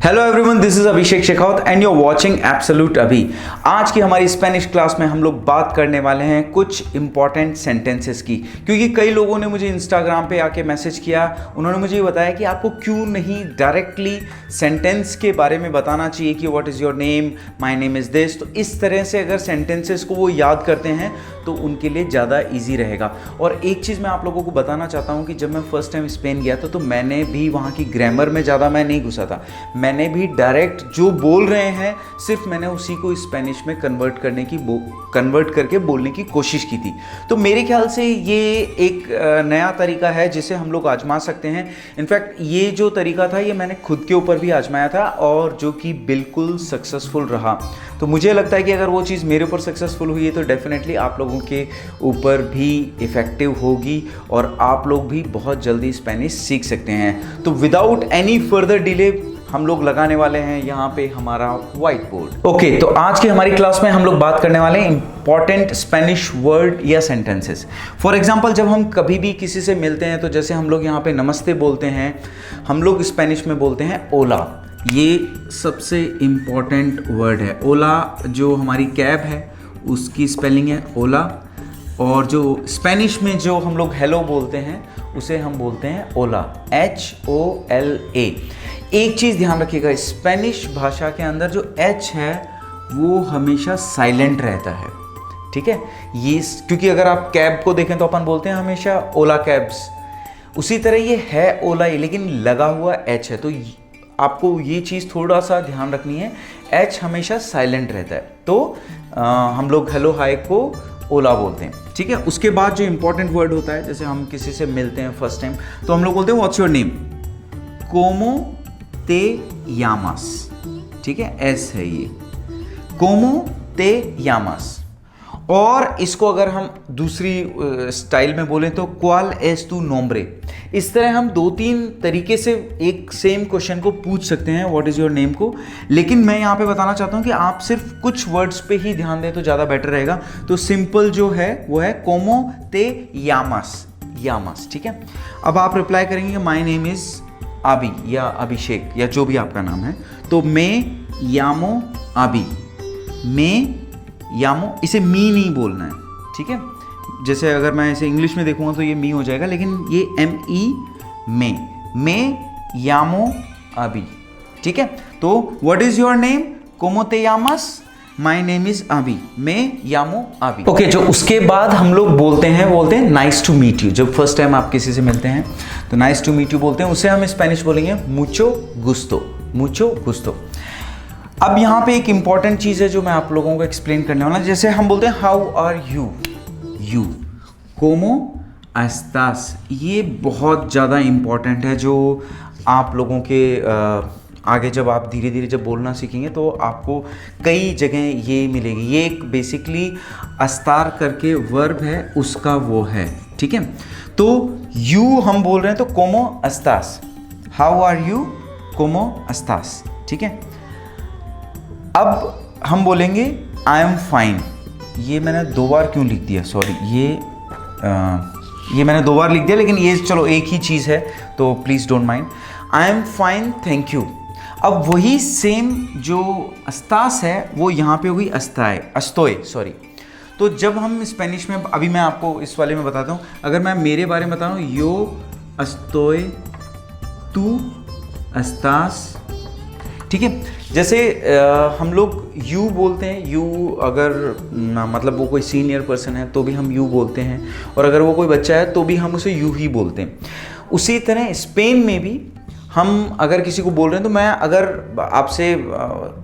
Hello everyone, this is Abhishek Shekhawat and you are watching absolute Abhi. आज की हमारी स्पेनिश क्लास में हम लोग बात करने वाले हैं कुछ इंपॉर्टेंट सेंटेंसेस की, क्योंकि कई लोगों ने मुझे इंस्टाग्राम पे आके मैसेज किया। उन्होंने मुझे ये बताया कि आपको क्यों नहीं डायरेक्टली सेंटेंस के बारे में बताना चाहिए कि what is your name, my name is this. तो इस तरह से अगर सेंटेंसेस को वो याद करते हैं तो उनके लिए ज़्यादा ईजी रहेगा। और एक चीज़ मैं आप लोगों को बताना चाहता हूँ कि जब मैं फर्स्ट टाइम स्पेन गया था तो मैंने भी वहाँ की ग्रामर में ज़्यादा मैं नहीं घुसा था। मैंने भी डायरेक्ट जो बोल रहे हैं सिर्फ मैंने उसी को स्पेनिश में कन्वर्ट करके बोलने की कोशिश की थी। तो मेरे ख्याल से ये एक नया तरीका है जिसे हम लोग आजमा सकते हैं। इनफैक्ट ये जो तरीका था ये मैंने खुद के ऊपर भी आजमाया था और जो कि बिल्कुल सक्सेसफुल रहा। तो मुझे लगता है कि अगर वो चीज़ मेरे ऊपर सक्सेसफुल हुई है तो डेफिनेटली आप लोगों के ऊपर भी इफ़ेक्टिव होगी और आप लोग भी बहुत जल्दी स्पेनिश सीख सकते हैं। तो विदाउट एनी फर्दर डिले हम लोग लगाने वाले हैं यहाँ पे हमारा व्हाइट बोर्ड। ओके, तो आज की हमारी क्लास में हम लोग बात करने वाले हैं इंपॉर्टेंट स्पेनिश वर्ड या सेंटेंसेस। फॉर एग्जांपल, जब हम कभी भी किसी से मिलते हैं तो जैसे हम लोग यहाँ पे नमस्ते बोलते हैं, हम लोग स्पेनिश में बोलते हैं ओला। ये सबसे इम्पॉर्टेंट वर्ड है। ओला जो हमारी कैब है उसकी स्पेलिंग है ओला, और जो स्पेनिश में जो हम लोग हेलो बोलते हैं उसे हम बोलते हैं ओला, HOLA। एक चीज़ ध्यान रखिएगा, स्पेनिश भाषा के अंदर जो H है वो हमेशा साइलेंट रहता है, ठीक है। ये क्योंकि अगर आप कैब को देखें तो अपन बोलते हैं हमेशा ओला कैब्स, उसी तरह ये है ओला ही, लेकिन लगा हुआ H है। तो आपको ये चीज़ थोड़ा सा ध्यान रखनी है, H हमेशा साइलेंट रहता है। तो हम लोग हेलो हाय को ओला बोलते हैं, ठीक है। उसके बाद जो इंपॉर्टेंट वर्ड होता है, जैसे हम किसी से मिलते हैं फर्स्ट टाइम तो हम लोग बोलते हैं व्हाट्स योर नेम, कोमो ते यामास, ठीक है, एस है ये, कोमो ते यामास। और इसको अगर हम दूसरी स्टाइल में बोलें तो क्वाल एस तू नोम्ब्रे। इस तरह हम दो तीन तरीके से एक सेम क्वेश्चन को पूछ सकते हैं व्हाट इज़ योर नेम को, लेकिन मैं यहाँ पे बताना चाहता हूँ कि आप सिर्फ कुछ वर्ड्स पे ही ध्यान दें तो ज़्यादा बेटर रहेगा। तो सिंपल जो है वो है कोमो ते यामास, यामास, ठीक है। अब आप रिप्लाई करेंगे माय नेम इज़ आबी या अभिषेक या जो भी आपका नाम है। तो मैं यामो आबी, मैं यामो, इसे मी नहीं बोलना है, ठीक है। जैसे अगर मैं इसे इंग्लिश में देखूंगा तो ये मी हो जाएगा, लेकिन ये ME मैं यामो अभी, ठीक है। तो व्हाट इज योर नेम, कोमो ते यामास, माय नेम इज अभी, मैं यामो अभी। ओके, जो उसके बाद हम लोग बोलते हैं नाइस टू मीट यू। जब फर्स्ट टाइम आप किसी से मिलते हैं तो नाइस टू मीट यू बोलते हैं, उसे हम स्पेनिश बोलेंगे मुचो गुस्तो, मुचो गुस्तो। अब यहाँ पे एक इंपॉर्टेंट चीज़ है जो मैं आप लोगों को एक्सप्लेन करने वाला हूँ। जैसे हम बोलते हैं हाउ आर यू, यू, कोमो एस्तास। ये बहुत ज़्यादा इम्पॉर्टेंट है, जो आप लोगों के आगे जब आप धीरे धीरे जब बोलना सीखेंगे तो आपको कई जगह ये मिलेगी। ये एक बेसिकली अस्तार करके वर्ब है, उसका वो है, ठीक है। तो यू हम बोल रहे हैं तो कोमो एस्तास, हाउ आर यू, कोमो एस्तास, ठीक है। अब हम बोलेंगे आई एम फाइन। ये मैंने 2 बार क्यों लिख दिया, सॉरी, ये मैंने 2 बार लिख दिया, लेकिन ये चलो एक ही चीज़ है तो please don't mind. I am fine, thank you. अब वही सेम जो अस्तास है वो यहाँ पे होगी अस्ताए, अस्तोए, सॉरी। तो जब हम स्पेनिश में, अभी मैं आपको इस वाले में बताता हूँ, अगर मैं मेरे बारे में बता रहा हूँ, यो अस्तोए, तू अस्तास, ठीक है। जैसे हम लोग यू बोलते हैं, यू अगर मतलब वो कोई सीनियर पर्सन है तो भी हम यू बोलते हैं, और अगर वो कोई बच्चा है तो भी हम उसे यू ही बोलते हैं। उसी तरह स्पेन में भी हम अगर किसी को बोल रहे हैं तो मैं अगर आपसे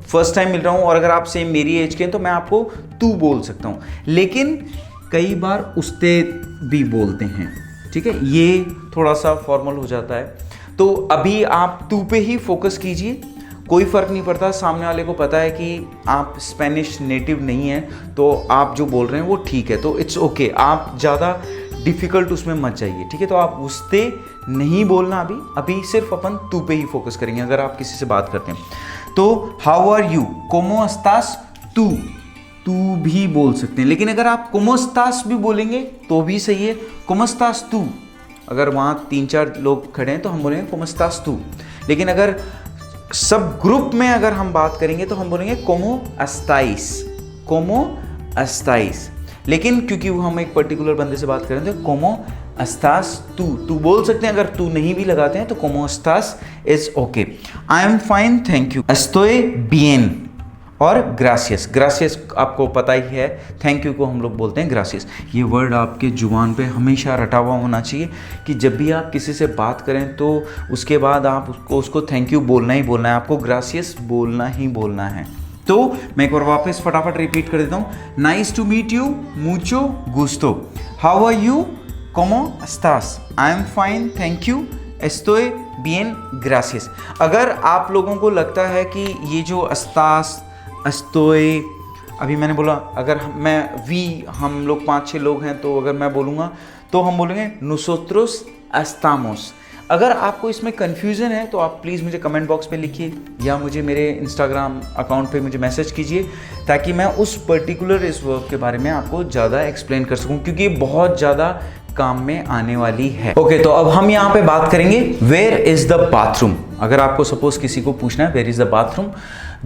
फर्स्ट टाइम मिल रहा हूँ और अगर आप सेम मेरी एज के हैं तो मैं आपको तू बोल सकता हूँ, लेकिन कई बार उसते भी बोलते हैं, ठीक है। ये थोड़ा सा फॉर्मल हो जाता है। तो अभी आप तू पे ही फोकस कीजिए, कोई फ़र्क नहीं पड़ता। सामने वाले को पता है कि आप स्पेनिश नेटिव नहीं हैं तो आप जो बोल रहे हैं वो ठीक है, तो इट्स ओके। आप ज़्यादा डिफ़िकल्ट उसमें मत जाइए, ठीक है। तो आप उससे नहीं बोलना, अभी सिर्फ अपन तू पे ही फोकस करेंगे अगर आप किसी से बात करते हैं। तो हाउ आर यू, कोमो एस्तास तू, तू भी बोल सकते हैं, लेकिन अगर आप कोमो एस्तास भी बोलेंगे तो भी सही है। कोमो एस्तास तू, अगर वहाँ 3-4 लोग खड़े हैं तो हम बोलेंगे कोमो एस्तास तू। लेकिन अगर सब ग्रुप में अगर हम बात करेंगे तो हम बोलेंगे कोमो अस्ताइस, कोमो अस्ताइस। लेकिन क्योंकि वो हम एक पर्टिकुलर बंदे से बात कर रहे थे, कोमो अस्तास तू बोल सकते हैं। अगर तू नहीं भी लगाते हैं तो कोमो अस्तास is okay. I am fine, thank you, एस्टोय बिएन और ग्रासियस। ग्रासियस आपको पता ही है, थैंक यू को हम लोग बोलते हैं ग्रासियस। ये वर्ड आपके जुबान पे हमेशा रटा हुआ होना चाहिए कि जब भी आप किसी से बात करें तो उसके बाद आप उसको थैंक यू बोलना ही बोलना है, आपको ग्रासियस बोलना ही बोलना है। तो मैं एक बार वापस फटाफट रिपीट कर देता हूँ। नाइस टू मीट यू, मुचो गुस्टो, हाउ आर यू, कोमो अस्तास, I am fine, thank you, एस्टोय बिएन, ग्रासियस। अगर आप लोगों को लगता है कि ये जो अस्तास, एस्टोय, अभी मैंने बोला अगर हम लोग 5-6 लोग हैं तो अगर मैं बोलूँगा तो हम बोलेंगे नुसोत्रोस एस्तामोस। अगर आपको इसमें कन्फ्यूज़न है तो आप प्लीज़ मुझे कमेंट बॉक्स में लिखिए या मुझे मेरे इंस्टाग्राम अकाउंट पे मुझे मैसेज कीजिए ताकि मैं उस पर्टिकुलर इस वर्ब के बारे में आपको ज़्यादा एक्सप्लेन कर सकूं, क्योंकि ये बहुत ज़्यादा काम में आने वाली है। ओके, तो अब हम यहाँ पे बात करेंगे वेयर इज़ द बाथरूम। अगर आपको सपोज किसी को पूछना है वेयर इज़ द बाथरूम,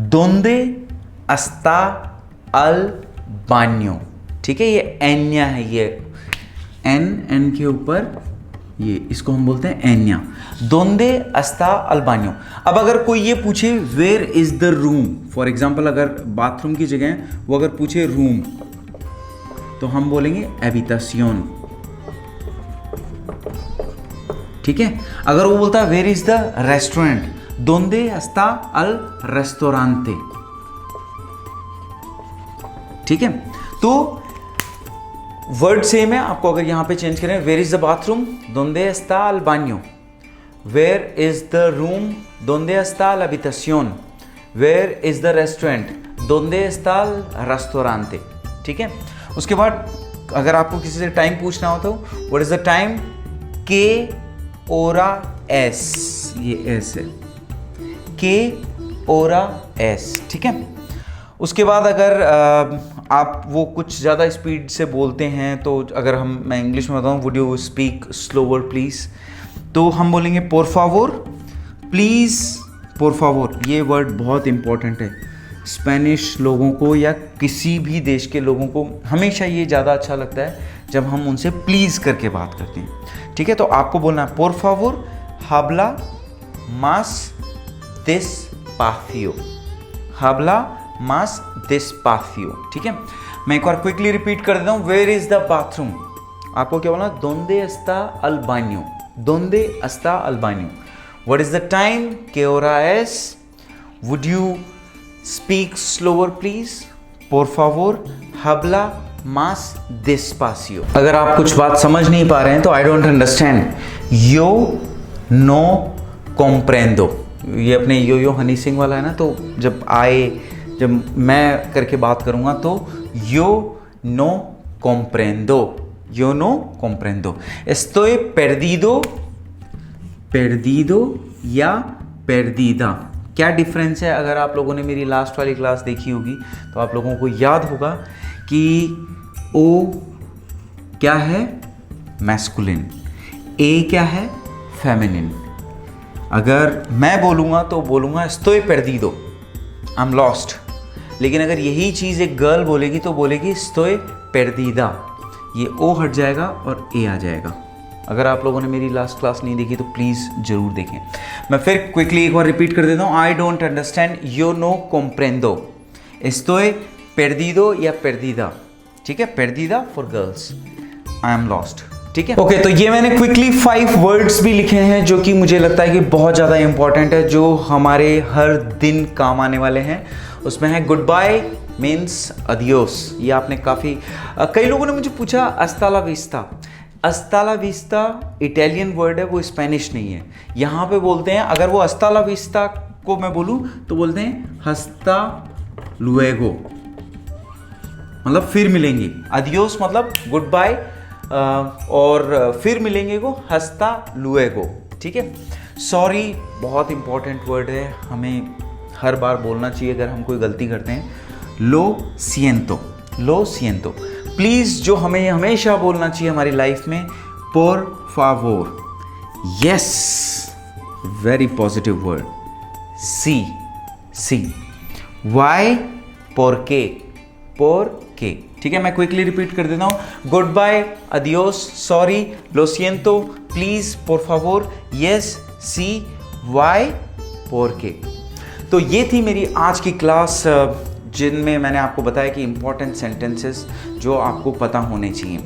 दोंदे अस्ता अल बान्यो, ठीक है, ये एन्या है, ये एन के ऊपर ये, इसको हम बोलते हैं एन्या। दोंदे अस्ता अल बान्यो। अब अगर कोई ये पूछे where is the room, for example अगर बाथरूम की जगह वो अगर पूछे रूम तो हम बोलेंगे एबितासियोन, ठीक है। अगर वो बोलता है वेयर इज द रेस्टोरेंट, दोंदे अस्ता अल रेस्टोरांते, ठीक है। तो वर्ड सेम है, आपको अगर यहां पे चेंज करें, वेयर इज द बाथरूम, दोंदे एस्ता अल बान्यो, वेयर इज द रूम, दोंदे एस्ता अल habitación, where is the restaurant, दोंदे एस्ता अल restaurante, ठीक है। उसके बाद अगर आपको किसी से टाइम पूछना हो तो व्हाट इज द टाइम, के ओरा एस, ये एस है, के ओरा एस, ठीक है। उसके बाद अगर आप वो कुछ ज़्यादा स्पीड से बोलते हैं तो अगर मैं इंग्लिश में बताऊँ, would you speak slower please, तो हम बोलेंगे por favor, please por favor। ये वर्ड बहुत इंपॉर्टेंट है स्पेनिश लोगों को या किसी भी देश के लोगों को, हमेशा ये ज़्यादा अच्छा लगता है जब हम उनसे प्लीज़ करके बात करते हैं, ठीक है। तो आपको बोलना है por favor habla más despacio, habla más despacio, ठीक है। मैं एक बार क्विकली रिपीट कर देता हूँ, वेयर इज द बाथरूम, आपको क्या बोलना, दोंदे एस्ता अल बान्यो, दोंदे एस्ता अल बान्यो, व्हाट इज द टाइम, के होरा एस, would you speak slower please, por favor habla más despacio। अगर आप कुछ बात समझ नहीं पा रहे हैं तो I don't understand, yo no comprendo, ये अपने यो हनी सिंह वाला है ना, तो जब मैं करके बात करूंगा तो yo no comprendo, yo no comprendo, estoy perdido, perdido या perdida। क्या डिफरेंस है? अगर आप लोगों ने मेरी लास्ट वाली क्लास देखी होगी तो आप लोगों को याद होगा कि ओ क्या है, मैस्कुलिन, ए क्या है, फेमिनिन। अगर मैं बोलूँगा तो बोलूँगा estoy perdido, I am lost. लेकिन अगर यही चीज़ एक गर्ल बोलेगी तो बोलेगी estoy perdida, ये ओ हट जाएगा और ए आ जाएगा। अगर आप लोगों ने मेरी लास्ट क्लास नहीं देखी तो प्लीज़ ज़रूर देखें। मैं फिर क्विकली एक बार रिपीट कर देता हूँ, I don't understand, yo no comprendo, estoy perdido या perdida, ठीक है, perdida for girls, I am lost, ठीक है। ओके, तो ये मैंने क्विकली 5 वर्ड्स भी लिखे हैं जो कि मुझे लगता है कि बहुत ज़्यादा इंपॉर्टेंट है, जो हमारे हर दिन काम आने वाले हैं। उसमें है गुड बाय मीन्स अदियोस, ये आपने काफ़ी कई लोगों ने मुझे पूछा अस्ताला विस्ता। अस्ताला विस्ता इटालियन वर्ड है, वो स्पेनिश नहीं है। यहाँ पे बोलते हैं, अगर वो अस्ताला विस्ता को मैं बोलूँ तो बोलते हैं हस्ता लुएगो, मतलब फिर मिलेंगे। अदियोस मतलब गुड बाय और फिर मिलेंगे को हस्ता लुएगो, ठीक है। सॉरी बहुत इंपॉर्टेंट वर्ड है, हमें हर बार बोलना चाहिए अगर हम कोई गलती करते हैं। लो सिएंतो, लो सिएंतो। प्लीज़ जो हमें हमेशा बोलना चाहिए हमारी लाइफ में, por favor, yes, very positive word, सी वाई पोरके, ठीक है। मैं क्विकली रिपीट कर देता हूं। गुड बाय, अदियोस, सॉरी, लो सिएंतो, प्लीज, por favor, यस, सी, वाई, पोरके। तो ये थी मेरी आज की क्लास, जिनमें मैंने आपको बताया कि इंपॉर्टेंट सेंटेंसेस जो आपको पता होने चाहिए।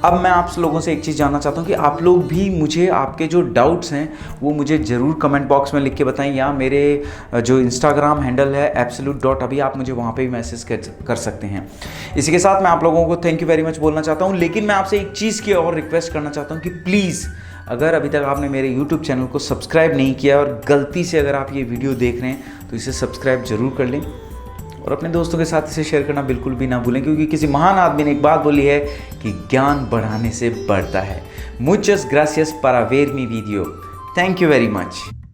अब मैं आप लोगों से एक चीज़ जानना चाहता हूँ कि आप लोग भी मुझे आपके जो डाउट्स हैं वो मुझे ज़रूर कमेंट बॉक्स में लिख के बताएं, या मेरे जो इंस्टाग्राम हैंडल है absolute.abhi, आप मुझे वहाँ पे भी मैसेज कर सकते हैं। इसी के साथ मैं आप लोगों को थैंक यू वेरी मच बोलना चाहता हूँ, लेकिन मैं आपसे एक चीज़ की और रिक्वेस्ट करना चाहता हूँ कि प्लीज़, अगर अभी तक आपने मेरे YouTube चैनल को सब्सक्राइब नहीं किया और गलती से अगर आप ये वीडियो देख रहे हैं तो इसे सब्सक्राइब जरूर कर लें और अपने दोस्तों के साथ इसे शेयर करना बिल्कुल भी ना भूलें, क्योंकि किसी महान आदमी ने एक बात बोली है कि ज्ञान बढ़ाने से बढ़ता है। मुचस ग्रासियस para ver mi video। Thank you very much.